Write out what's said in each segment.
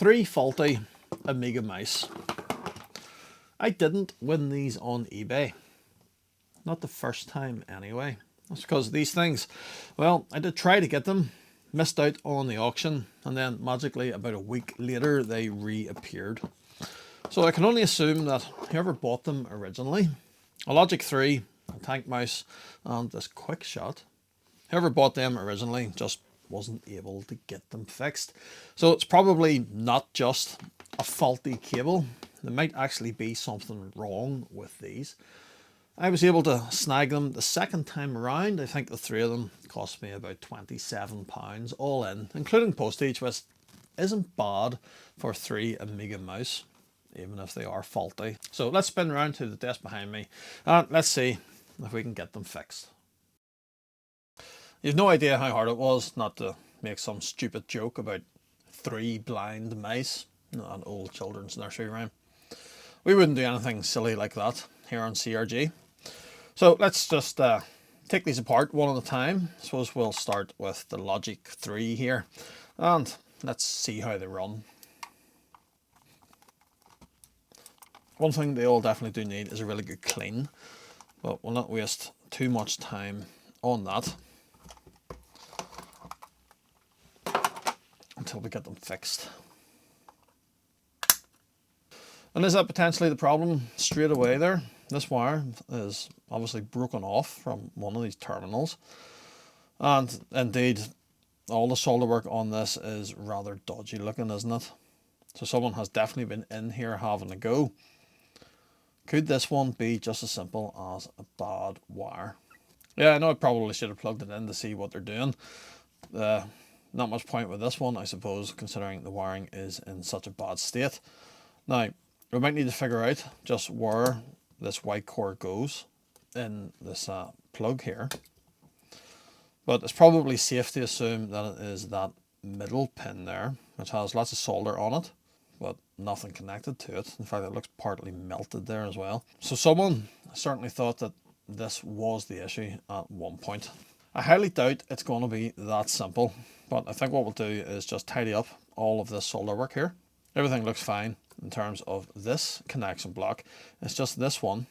3 faulty Amiga mice. I didn't win these on eBay. Not the first time anyway. That's because these things, well, I did try to get them, missed out on the auction, and then magically about a week later they reappeared. So I can only assume that whoever bought them originally, a Logic 3, a Tank Mouse, and this Quick Shot, whoever bought them originally just wasn't able to get them fixed. So it's probably not just a faulty cable. There might actually be something wrong with these. I was able to snag them the second time around. I think the 3 of them cost me about £27 all in, including postage, which isn't bad for 3 Amiga Mice, even if they are faulty. So let's spin around to the desk behind me and let's see if we can get them fixed. You've no idea how hard it was not to make some stupid joke about 3 blind mice, an old children's nursery rhyme. We wouldn't do anything silly like that here on CRG. So let's just take these apart one at a time. I suppose we'll start with the Logic 3 here and let's see how they run. One thing they all definitely do need is a really good clean, but we'll not waste too much time on that until we get them fixed. And is that potentially the problem straight away there? This wire is obviously broken off from one of these terminals, and indeed all the solder work on this is rather dodgy looking, isn't it? So someone has definitely been in here having a go. Could this one be just as simple as a bad wire? Yeah, I know I probably should have plugged it in to see what they're doing. Not much point with this one, I suppose, considering the wiring is in such a bad state. Now, we might need to figure out just where this white core goes in this plug here. But it's probably safe to assume that it is that middle pin there, which has lots of solder on it, but nothing connected to it. In fact, it looks partly melted there as well. So someone certainly thought that this was the issue at one point. I highly doubt it's going to be that simple, but I think what we'll do is just tidy up all of this solder work here. Everything looks fine in terms of this connection block. It's just this one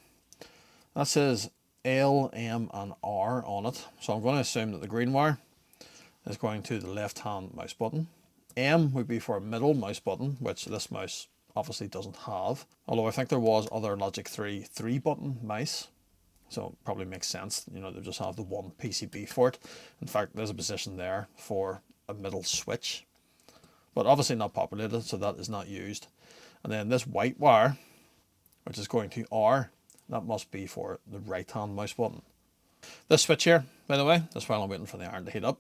that says L, M and R on it. So I'm going to assume that the green wire is going to the left hand mouse button. M would be for a middle mouse button, which this mouse obviously doesn't have. Although I think there was other Logic 3 3-button mice. So it probably makes sense, you know, they just have the one PCB for it. In fact, there's a position there for a middle switch, but obviously not populated, so that is not used. And then this white wire, which is going to R, that must be for the right hand mouse button. This switch here, by the way, that's while I'm waiting for the iron to heat up,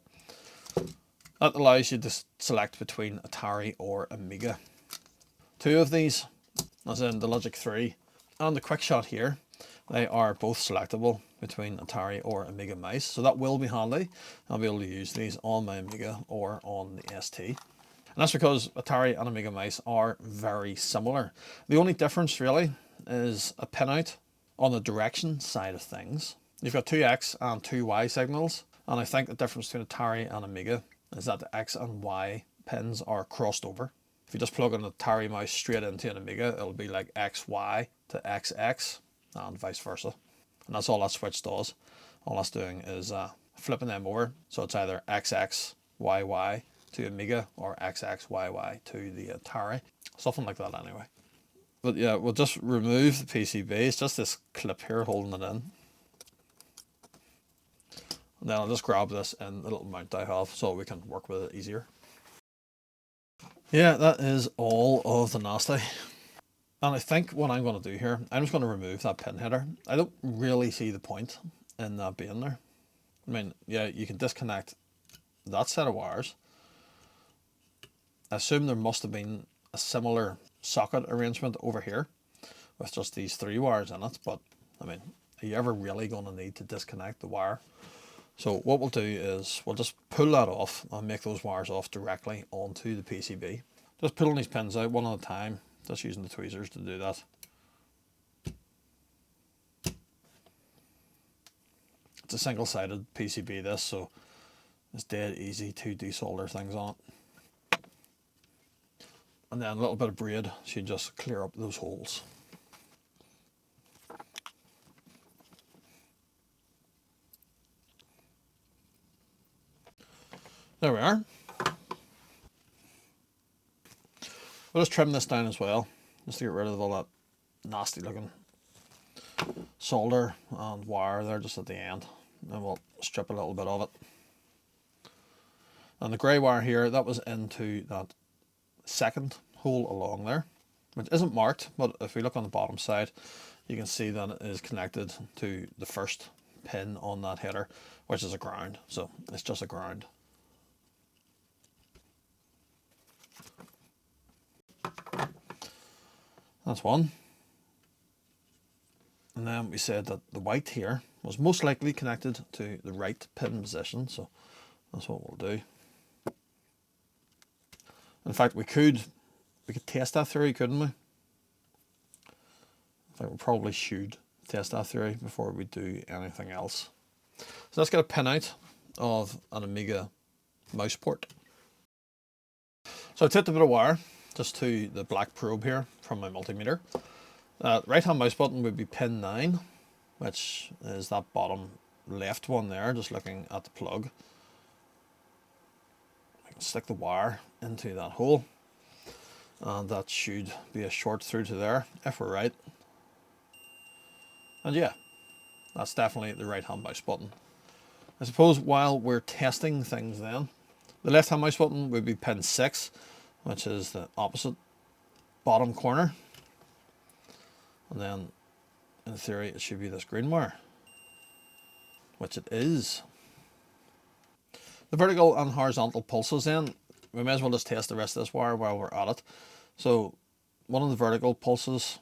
that allows you to select between Atari or Amiga. 2 of these, as in the Logic 3 and the Quick Shot here, they are both selectable between Atari or Amiga Mice, so that will be handy. I'll be able to use these on my Amiga or on the ST. And that's because Atari and Amiga Mice are very similar. The only difference really is a pinout on the direction side of things. You've got 2 X and 2 Y signals, and I think the difference between Atari and Amiga is that the X and Y pins are crossed over. If you just plug an Atari mouse straight into an Amiga, it'll be like XY to XX and vice versa. And that's all that switch does. All that's doing is flipping them over. So it's either XXYY to Amiga or XXYY to the Atari. Something like that anyway. But yeah, we'll just remove the PCB. It's just this clip here holding it in. And then I'll just grab this in the little mount I have so we can work with it easier. Yeah, that is all of the nasty. And I think what I'm going to do here, I'm just going to remove that pin header. I don't really see the point in that being there. I mean, yeah, you can disconnect that set of wires. I assume there must have been a similar socket arrangement over here with just these 3 wires in it. But I mean, are you ever really going to need to disconnect the wire? So what we'll do is we'll just pull that off and make those wires off directly onto the PCB. Just pulling these pins out one at a time. Just using the tweezers to do that. It's a single-sided PCB this, so it's dead easy to desolder things on it. And then a little bit of braid should just clear up those holes. There we are. We'll just trim this down as well, just to get rid of all that nasty looking solder and wire there just at the end. And we'll strip a little bit of it. And the grey wire here, that was into that second hole along there, which isn't marked, but if we look on the bottom side, you can see that it is connected to the first pin on that header, which is a ground. So it's just a ground. That's one. And then we said that the white here was most likely connected to the right pin position, so that's what we'll do. In fact, we could test that theory, couldn't we? In fact, we probably should test that theory before we do anything else. So let's get a pin out of an Amiga mouse port. So I taped a bit of wire just to the black probe here from my multimeter. Right hand mouse button would be pin 9, which is that bottom left one there, just looking at the plug. I can stick the wire into that hole, and that should be a short through to there, if we're right. And yeah, that's definitely the right hand mouse button. I suppose while we're testing things then, the left hand mouse button would be pin 6, which is the opposite bottom corner. And then in theory it should be this green wire, which it is. The vertical and horizontal pulses then, we may as well just test the rest of this wire while we're at it. So one of the vertical pulses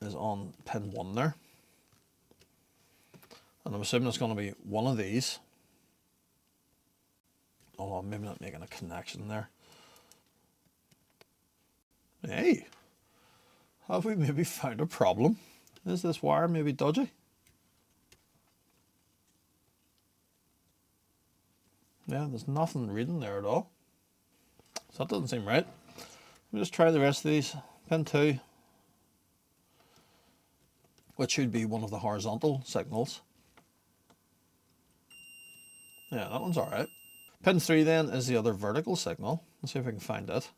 is on pin 1 there. And I'm assuming it's going to be one of these. Although I'm maybe not making a connection there. Hey, have we maybe found a problem? Is this wire maybe dodgy? Yeah, there's nothing reading there at all. So that doesn't seem right. Let me just try the rest of these. Pin 2, which should be one of the horizontal signals. Yeah, that one's alright. Pin 3 then is the other vertical signal. Let's see if I can find it.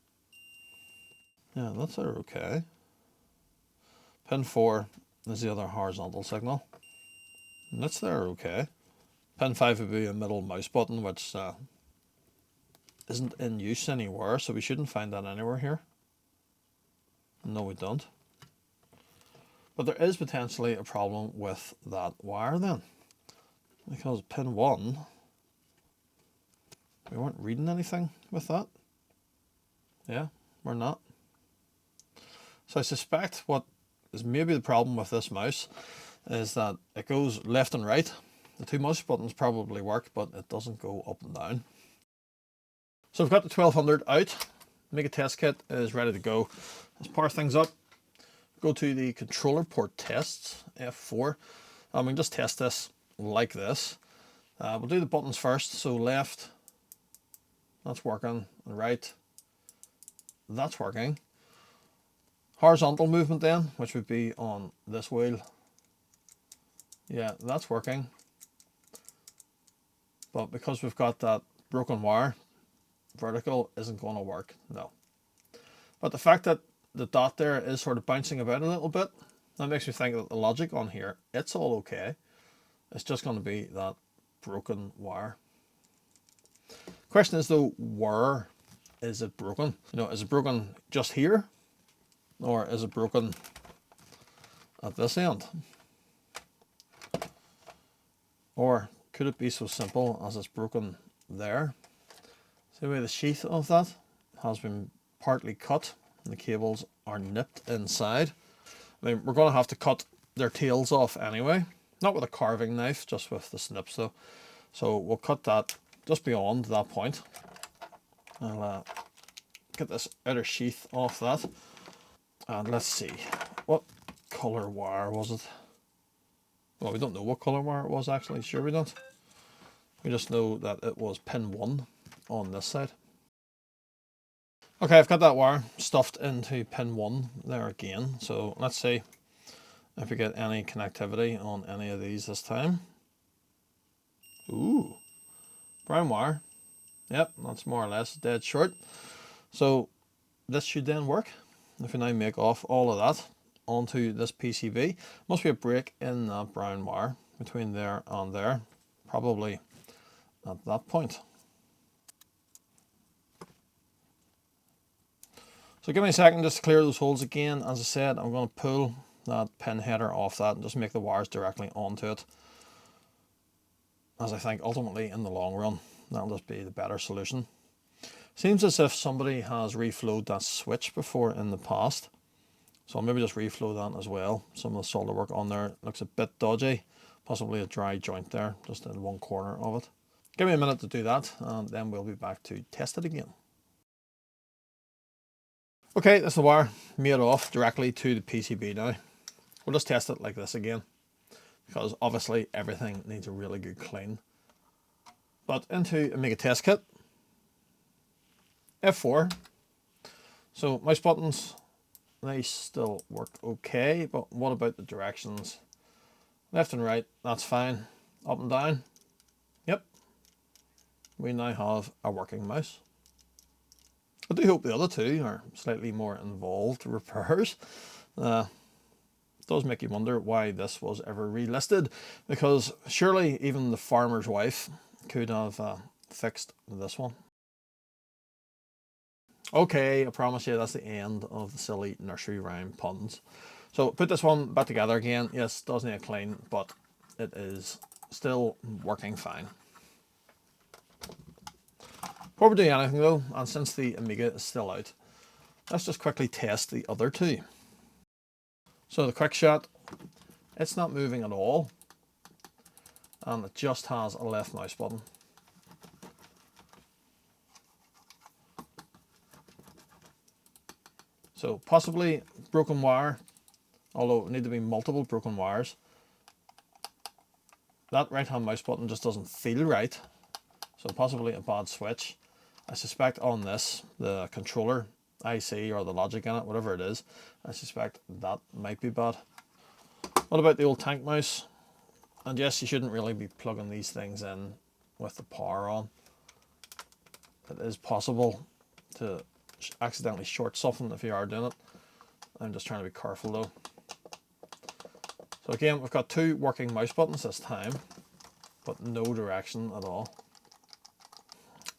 Yeah, that's okay. Pin 4 is the other horizontal signal. And that's there okay. Pin 5 would be a middle mouse button, which isn't in use anywhere, so we shouldn't find that anywhere here. No, we don't. But there is potentially a problem with that wire then, because pin 1, we weren't reading anything with that. Yeah, we're not. So I suspect what is maybe the problem with this mouse is that it goes left and right. The two mouse buttons probably work, but it doesn't go up and down. So we've got the 1200 out. Amiga test kit is ready to go. Let's power things up. Go to the controller port tests, F4. We can just test this like this. We'll do the buttons first. So left, that's working, and right, that's working. Horizontal movement then, which would be on this wheel. Yeah, that's working. But because we've got that broken wire, vertical isn't going to work, no. But the fact that the dot there is sort of bouncing about a little bit, that makes me think that the logic on here, it's all okay. It's just going to be that broken wire. Question is though, where is it broken? You know, is it broken just here? Or is it broken at this end? Or could it be so simple as it's broken there? See the way the sheath of that has been partly cut and the cables are nipped inside. I mean, we're going to have to cut their tails off anyway. Not with a carving knife, just with the snips though. So we'll cut that just beyond that point. I'll get this outer sheath off that. And let's see, what colour wire was it? Well, we don't know what colour wire it was actually, sure we don't. We just know that it was pin 1 on this side. Okay, I've got that wire stuffed into pin 1 there again. So let's see if we get any connectivity on any of these this time. Ooh, brown wire. Yep, that's more or less dead short. So this should then work. If we now make off all of that onto this PCB, must be a break in that brown wire between there and there, probably at that point. So give me a second just to clear those holes again. As I said, I'm going to pull that pin header off that and just make the wires directly onto it, as I think ultimately in the long run that'll just be the better solution. Seems as if somebody has reflowed that switch before in the past, so I'll maybe just reflow that as well. Some of the solder work on there looks a bit dodgy, possibly a dry joint there just in one corner of it. Give me a minute to do that and then we'll be back to test it again. Okay, that's the wire made off directly to the PCB now. We'll just test it like this again, because obviously everything needs a really good clean. But into Amiga test kit, F4. So mouse buttons, they still work okay, but what about the directions? Left and right, that's fine. Up and down, yep. We now have a working mouse. I do hope the other two are slightly more involved repairs. It does make you wonder why this was ever relisted, because surely even the farmer's wife could have fixed this one. Okay, I promise you that's the end of the silly nursery rhyme puns. So put this one back together again. Yes, does need a clean, but it is still working fine. Before we do anything though, and since the Amiga is still out, let's just quickly test the other two. So the quick shot, it's not moving at all, and it just has a left mouse button. So possibly broken wire, although it need to be multiple broken wires. That right hand mouse button just doesn't feel right, so possibly a bad switch. I suspect on this, the controller IC or the logic in it, whatever it is, I suspect that might be bad. What about the old tank mouse? And yes, you shouldn't really be plugging these things in with the power on. It is possible to accidentally short something if you are doing it. I'm just trying to be careful though. So again, we've got two working mouse buttons this time, but no direction at all.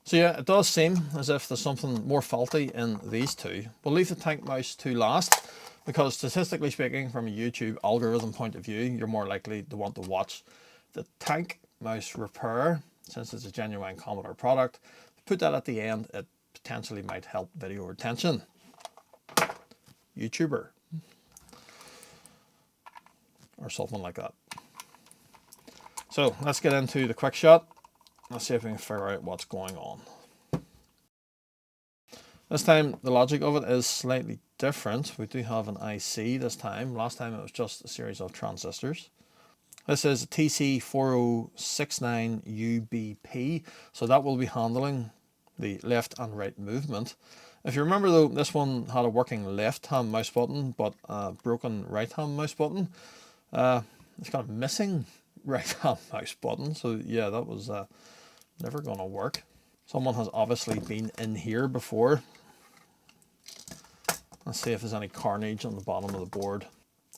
So yeah, it does seem as if there's something more faulty in these two. We'll leave the tank mouse to last, because statistically speaking, from a YouTube algorithm point of view, you're more likely to want to watch the tank mouse repair, since it's a genuine Commodore product. Put that at the end, it potentially might help video retention. YouTuber. Or something like that. So let's get into the quick shot. Let's see if we can figure out what's going on. This time the logic of it is slightly different. We do have an IC this time. Last time it was just a series of transistors. This is a TC4069UBP, so that will be handling the left and right movement. If you remember though, this one had a working left hand mouse button, but a broken right hand mouse button. It's got a missing right hand mouse button, so yeah, that was never going to work. Someone has obviously been in here before. Let's see if there's any carnage on the bottom of the board.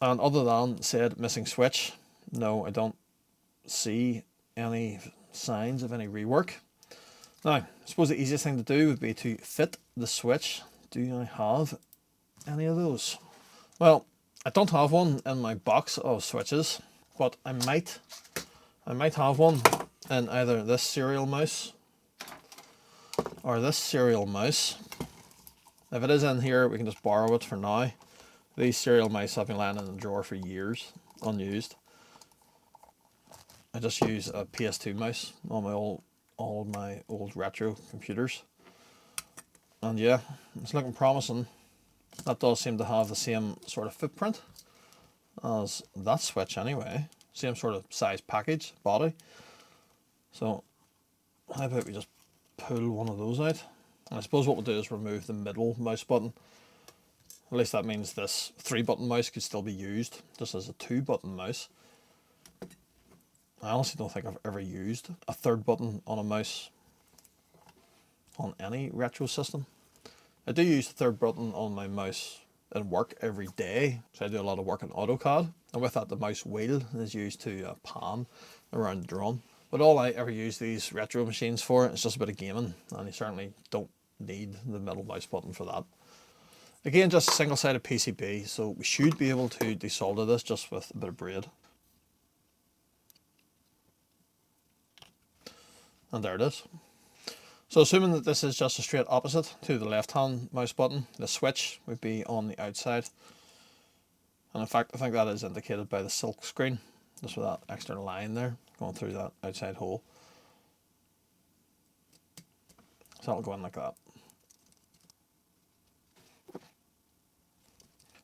And other than said missing switch, no, I don't see any signs of any rework. Now, I suppose the easiest thing to do would be to fit the switch. Do I have any of those? Well, I don't have one in my box of switches, but I might have one in either this serial mouse or this serial mouse. If it is in here, we can just borrow it for now. These serial mice have been lying in the drawer for years, unused. I just use a PS2 mouse on my all of my old retro computers. And yeah, it's looking promising. That does seem to have the same sort of footprint as that switch anyway. Same sort of size package, body. So how about we just pull one of those out? And I suppose what we'll do is remove the middle mouse button. At least that means this 3-button mouse could still be used just as a 2-button mouse. I honestly don't think I've ever used a 3rd button on a mouse on any retro system. I do use the 3rd button on my mouse in work every day, so I do a lot of work in AutoCAD, and with that the mouse wheel is used to pan around the drum. But all I ever use these retro machines for is just a bit of gaming, and you certainly don't need the middle mouse button for that. Again, just a single-sided PCB, so we should be able to desolder this just with a bit of braid. And there it is. So assuming that this is just a straight opposite to the left-hand mouse button, the switch would be on the outside. And in fact, I think that is indicated by the silk screen, just with that extra line there going through that outside hole. So that'll go in like that.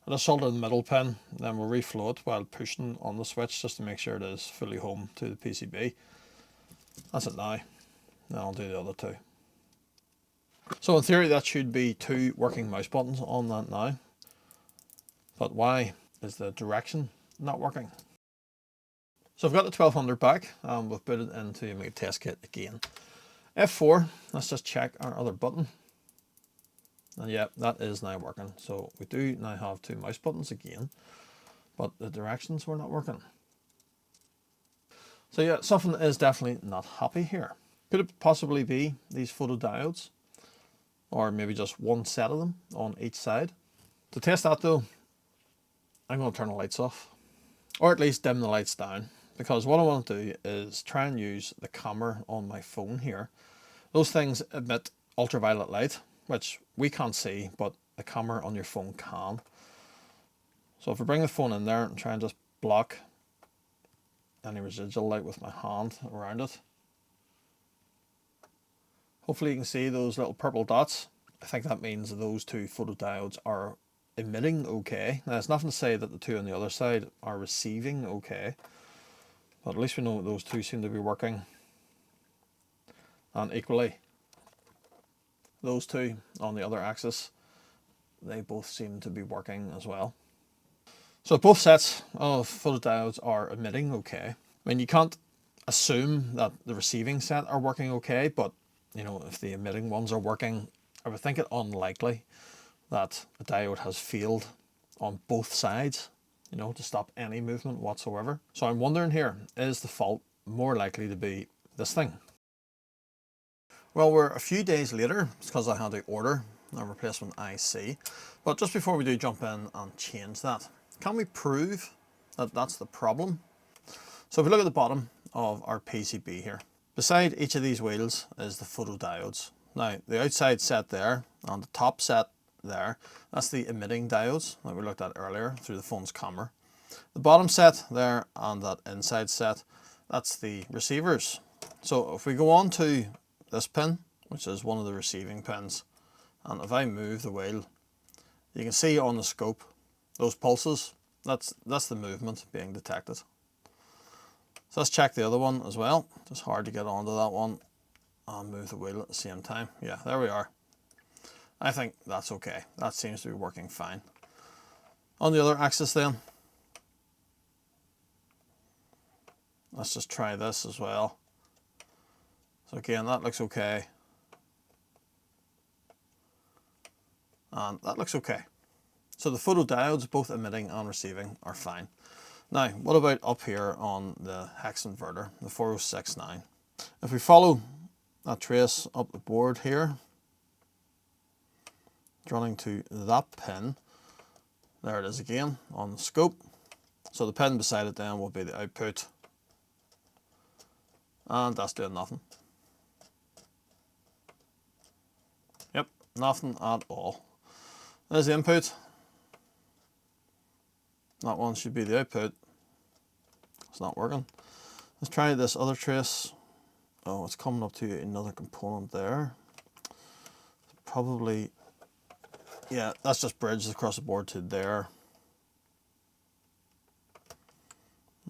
I'll just solder the middle pin, then we'll reflow it while pushing on the switch just to make sure it is fully home to the PCB. That's it now. Then I'll do the other two. So in theory that should be 2 working mouse buttons on that now. But why is the direction not working? So I've got the 1200 back and we've put it into Amiga test kit again. F4, let's just check our other button. And yeah, that is now working. So we do now have 2 mouse buttons again, but the directions were not working. So yeah, something is definitely not happy here. Could it possibly be these photodiodes? Or maybe just one set of them on each side? To test that though, I'm going to turn the lights off. Or at least dim the lights down. Because what I want to do is try and use the camera on my phone here. Those things emit ultraviolet light, which we can't see, but the camera on your phone can. So if I bring the phone in there and try and just block any residual light with my hand around it. Hopefully you can see those little purple dots. I think that means those 2 photodiodes are emitting okay. Now, there's nothing to say that the 2 on the other side are receiving okay. But at least we know those 2 seem to be working. And equally, those 2 on the other axis, they both seem to be working as well. So both sets of photodiodes are emitting okay. I mean, you can't assume that the receiving set are working okay, but you know, if the emitting ones are working, I would think it unlikely that a diode has failed on both sides, you know, to stop any movement whatsoever. So I'm wondering here, is the fault more likely to be this thing? Well, we're a few days later, it's because I had to order a replacement IC. But just before we do jump in and change that, can we prove that that's the problem? So if we look at the bottom of our PCB here, beside each of these wheels is the photodiodes. Now, the outside set there and the top set there, that's the emitting diodes that we looked at earlier through the phone's camera. The bottom set there and that inside set, that's the receivers. So if we go on to this pin, which is one of the receiving pins, and if I move the wheel, you can see on the scope those pulses. That's the movement being detected. So let's check the other one as well. Just hard to get onto that one and move the wheel at the same time. Yeah, there we are. I think that's okay. That seems to be working fine. On the other axis then, let's just try this as well. So again, that looks okay. And that looks okay. So the photodiodes, both emitting and receiving, are fine. Now, what about up here on the hex inverter, the 4069? If we follow that trace up the board here, running to that pin, there it is again on the scope. So the pin beside it then will be the output, and that's doing nothing. Yep, nothing at all. There's the input. That one should be the output. It's not working. Let's try this other trace. Oh, it's coming up to another component there. Probably, yeah, that's just bridged across the board to there.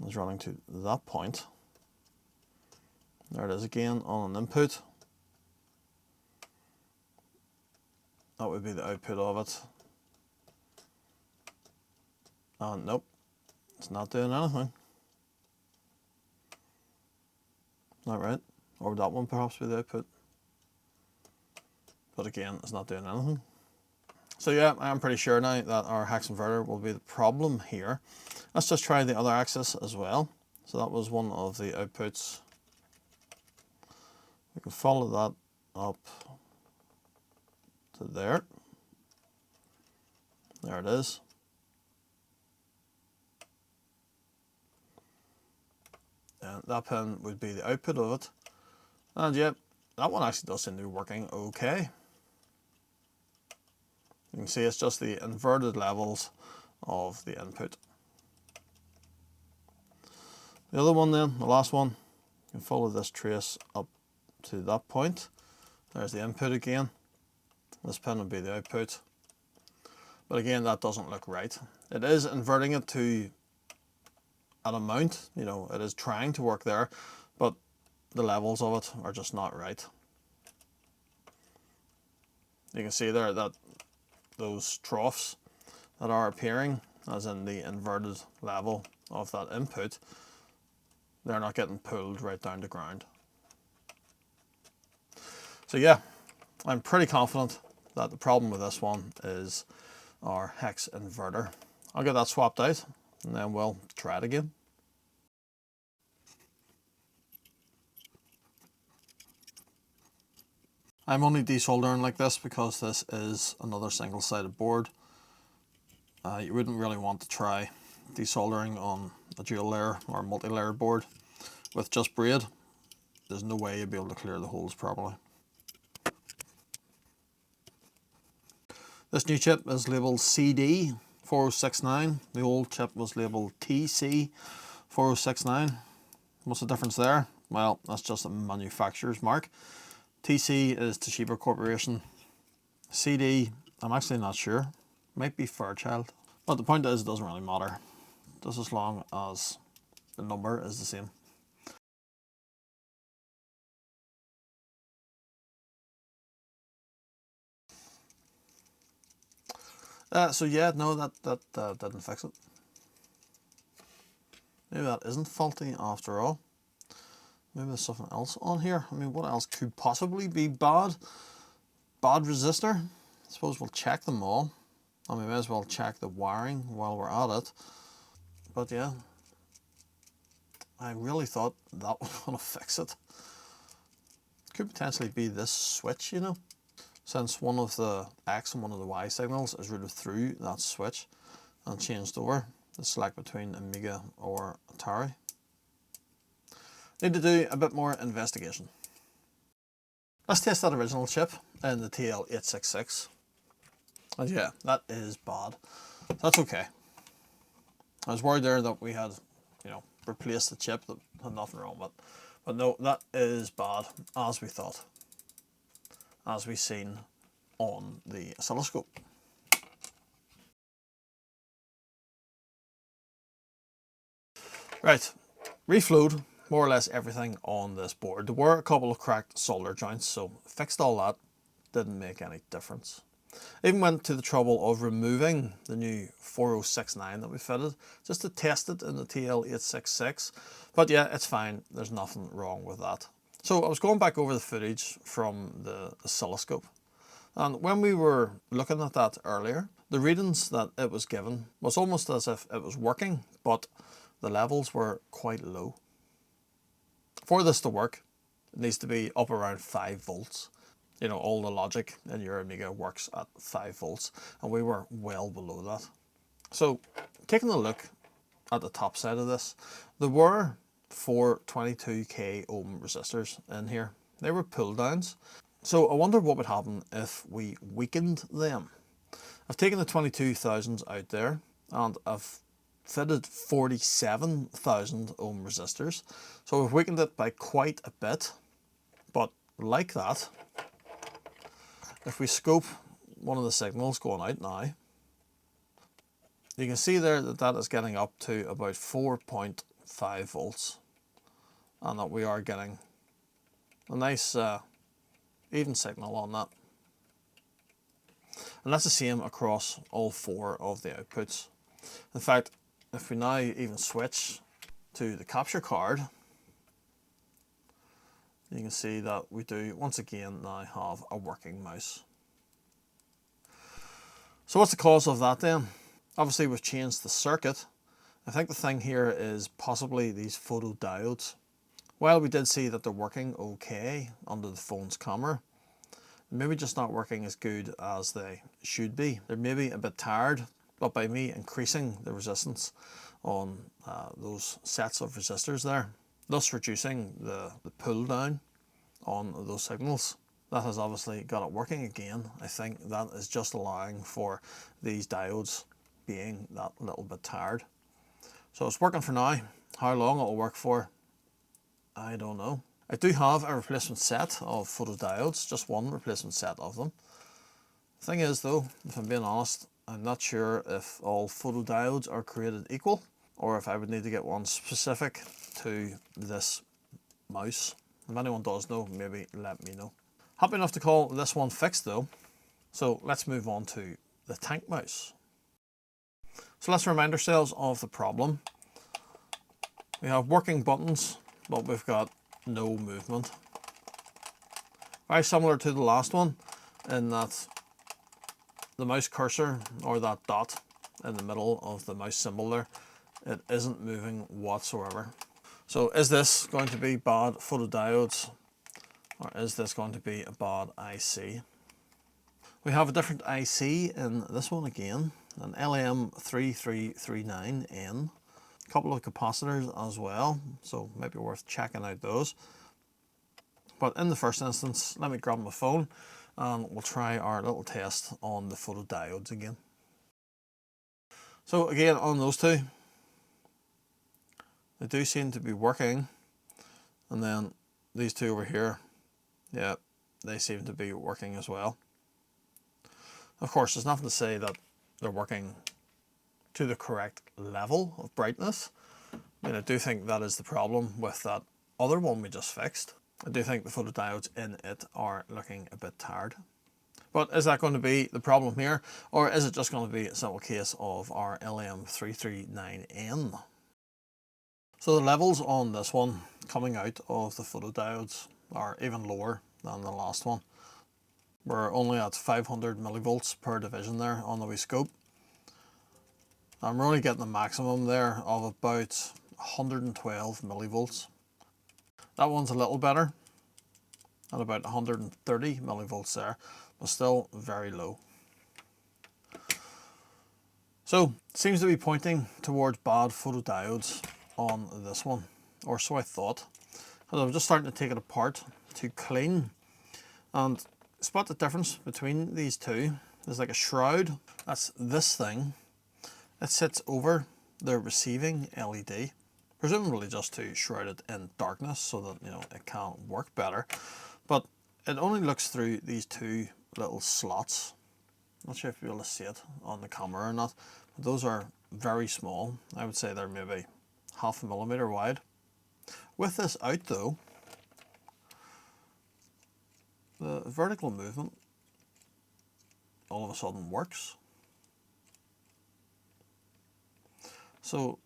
It's running to that point. There it is again on an input. That would be the output of it. And nope, it's not doing anything. Not right. Or would that one perhaps be the output? But again, it's not doing anything. So yeah, I'm pretty sure now that our hex inverter will be the problem here. Let's just try the other axis as well. So that was one of the outputs. We can follow that up to there. There it is. And that pin would be the output of it. And yep, that one actually does seem to be working okay. You can see it's just the inverted levels of the input. The other one then, the last one, you can follow this trace up to that point. There's the input again. This pin would be the output. But again, that doesn't look right. It is inverting it to an amount, you know, it is trying to work there, but the levels of it are just not right. You can see there that those troughs that are appearing as in the inverted level of that input, they're not getting pulled right down to ground. So yeah, I'm pretty confident that the problem with this one is our hex inverter. I'll get that swapped out and then we'll try it again. I'm only desoldering like this because this is another single-sided board. You wouldn't really want to try desoldering on a dual layer or multi-layer board with just braid. There's no way you'd be able to clear the holes properly. This new chip is labelled CD 4069. The old chip was labelled TC 4069. What's the difference there? Well, that's just a manufacturer's mark. TC is Toshiba Corporation. CD, I'm actually not sure. Might be Fairchild. But the point is, it doesn't really matter. Just as long as the number is the same. So yeah, no, that didn't fix it. Maybe that isn't faulty after all. Maybe there's something else on here. I mean, what else could possibly be bad? Bad resistor? I suppose we'll check them all. And we may as well check the wiring while we're at it. But yeah, I really thought that was going to fix it. Could potentially be this switch, you know. Since one of the X and one of the Y signals is routed through that switch and changed over to select between Amiga or Atari. Need to do a bit more investigation. Let's test that original chip in the TL866. And yeah, that is bad. That's okay. I was worried there that we had, you know, replaced the chip that had nothing wrong with it. But no, that is bad, as we thought. As we seen on the oscilloscope. Right, reflowed more or less everything on this board. There were a couple of cracked solder joints, so fixed all that, didn't make any difference. Even went to the trouble of removing the new 4069 that we fitted, just to test it in the TL866. But yeah, it's fine, there's nothing wrong with that. So I was going back over the footage from the oscilloscope. And when we were looking at that earlier, the readings that it was given was almost as if it was working, but the levels were quite low. For this to work, it needs to be up around 5 volts. You know, all the logic in your Amiga works at 5 volts, and we were well below that. So, taking a look at the top side of this, there were 4 22k ohm resistors in here. They were pull downs. So I wonder what would happen if we weakened them. I've taken the 22,000s out there, and I've fitted 47,000 ohm resistors. So we've weakened it by quite a bit, but like that, if we scope one of the signals going out now, you can see there that that is getting up to about 4.5 volts, and that we are getting a nice even signal on that. And that's the same across all 4 of the outputs. In fact, if we now even switch to the capture card, you can see that we do once again now have a working mouse. So what's the cause of that then? Obviously we've changed the circuit. I think the thing here is possibly these photodiodes. While we did see that they're working okay under the phone's camera, maybe just not working as good as they should be. They're maybe a bit tired, but by me increasing the resistance on those sets of resistors there, thus reducing the pull down on those signals, that has obviously got it working again. I think that is just allowing for these diodes being that little bit tired. So it's working for now. How long it will work for, I don't know. I do have a replacement set of photodiodes, just one replacement set of them. The thing is though, if I'm being honest, I'm not sure if all photodiodes are created equal, or if I would need to get one specific to this mouse. If anyone does know, maybe let me know. Happy enough to call this one fixed though. So let's move on to the tank mouse. So let's remind ourselves of the problem. We have working buttons, but we've got no movement. Very similar to the last one in that the mouse cursor, or that dot in the middle of the mouse symbol there, it isn't moving whatsoever. So is this going to be bad photodiodes, or is this going to be a bad IC? We have a different IC in this one again, an LM3339N. A couple of capacitors as well, so maybe worth checking out those. But in the first instance, let me grab my phone and we'll try our little test on the photodiodes again. So again, on those two, they do seem to be working, and then these two over here, yeah, they seem to be working as well. Of course, there's nothing to say that they're working to the correct level of brightness. I mean, I do think that is the problem with that other one we just fixed. I do think the photodiodes in it are looking a bit tired. But is that going to be the problem here, or is it just going to be a simple case of our LM339N? So the levels on this one coming out of the photodiodes are even lower than the last one. We're only at 500 millivolts per division there on the wee scope. And we're only getting a maximum there of about 112 millivolts. That one's a little better, at about 130 millivolts there, but still very low. So it seems to be pointing towards bad photodiodes on this one, or so I thought. And I'm just starting to take it apart to clean and spot the difference between these two. There's like a shroud, that's this thing. It sits over the receiving LED, presumably just to shroud it in darkness so that, you know, it can work better. But it only looks through these two little slots. Not sure if you'll be able to see it on the camera or not, but those are very small. I would say they're maybe 0.5 millimeter wide. With this out though, the vertical movement all of a sudden works. So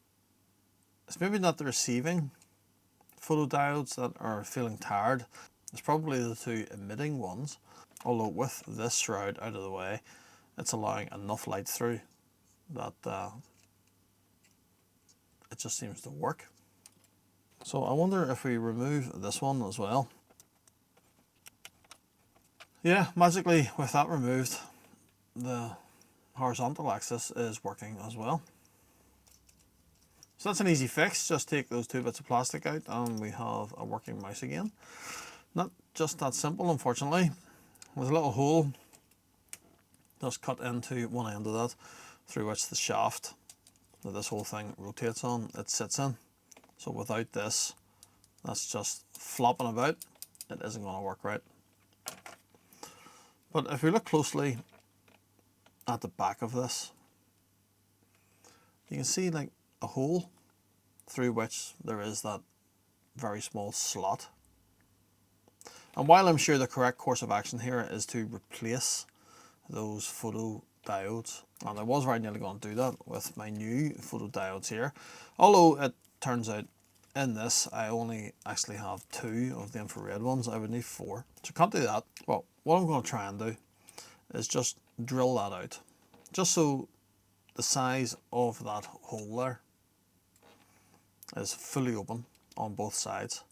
it's maybe not the receiving photodiodes that are feeling tired. It's probably the two emitting ones. Although with this shroud out of the way, it's allowing enough light through that it just seems to work. So I wonder if we remove this one as well. Yeah, magically with that removed, the horizontal axis is working as well. So that's an easy fix. Just take those two bits of plastic out and we have a working mouse again. Not just that simple, unfortunately. With a little hole just cut into one end of that, through which the shaft that this whole thing rotates on, it sits in. So without this, that's just flopping about. It isn't going to work right. But if we look closely at the back of this, you can see like a hole through which there is that very small slot. And while I'm sure the correct course of action here is to replace those photo diodes, and I was very nearly going to do that with my new photo diodes here, although it turns out in this I only actually have 2 of the infrared ones. I would need 4, so can't do that. But what I'm going to try and do is just drill that out, just so the size of that hole there is fully open on both sides.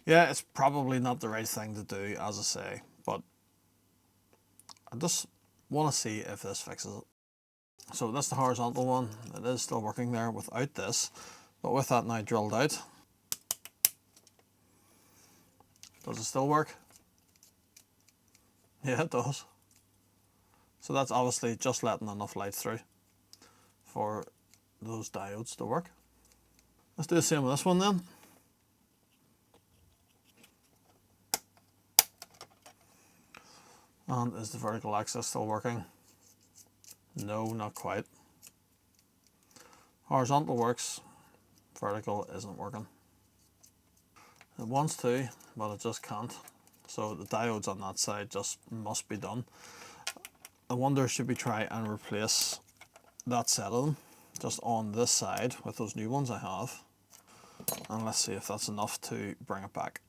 Yeah, it's probably not the right thing to do, as I say, but I just want to see if this fixes it. So that's the horizontal one. It is still working there without this, but with that now drilled out, does it still work? Yeah, it does. So that's obviously just letting enough light through for those diodes to work. Let's do the same with this one then. And is the vertical axis still working? No, not quite. Horizontal works, vertical isn't working. It wants to, but it just can't. So the diodes on that side just must be done. I wonder, should we try and replace that set of them just on this side with those new ones I have? And let's see if that's enough to bring it back.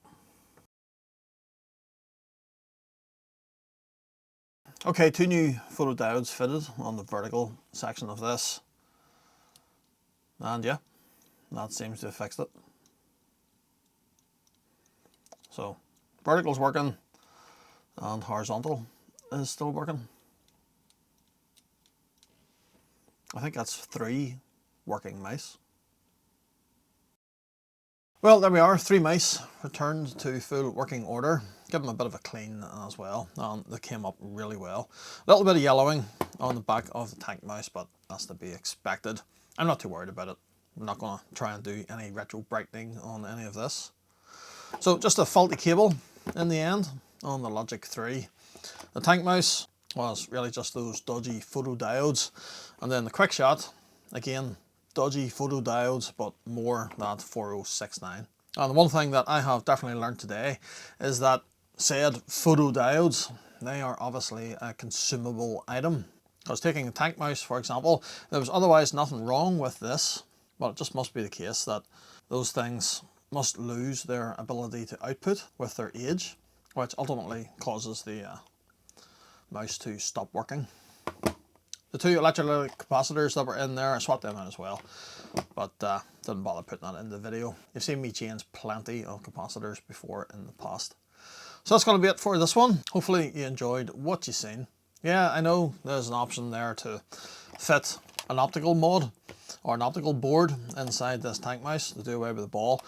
Okay, 2 new photodiodes fitted on the vertical section of this. And yeah, that seems to have fixed it. So vertical's working and horizontal is still working. I think that's 3 working mice. Well, there we are, 3 mice returned to full working order. Give them a bit of a clean as well, and they came up really well. A little bit of yellowing on the back of the tank mouse, but that's to be expected. I'm not too worried about it. I'm not going to try and do any retro brightening on any of this. So just a faulty cable in the end on the Logic 3. The tank mouse was really just those dodgy photodiodes, and then the quick shot, again, dodgy photodiodes, but more that 4069. And the one thing that I have definitely learned today is that said photodiodes, they are obviously a consumable item. Because taking a tank mouse, for example, there was otherwise nothing wrong with this, but it just must be the case that those things must lose their ability to output with their age, which ultimately causes the mouse to stop working. The 2 electrolytic capacitors that were in there, I swapped them out as well, but didn't bother putting that in the video. You've seen me change plenty of capacitors before in the past. So that's going to be it for this one. Hopefully you enjoyed what you've seen. Yeah, I know there's an option there to fit an optical mod or an optical board inside this tank mouse to do away with the ball,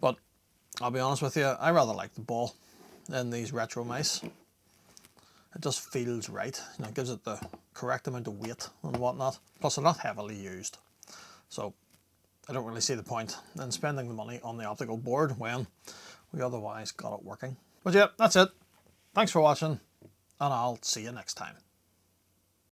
but I'll be honest with you, I rather like the ball in these retro mice. It just feels right, you know, it gives it the correct amount of weight and whatnot. Plus they're not heavily used, so I don't really see the point in spending the money on the optical board when we otherwise got it working. But yeah, that's it. Thanks for watching, and I'll see you next time.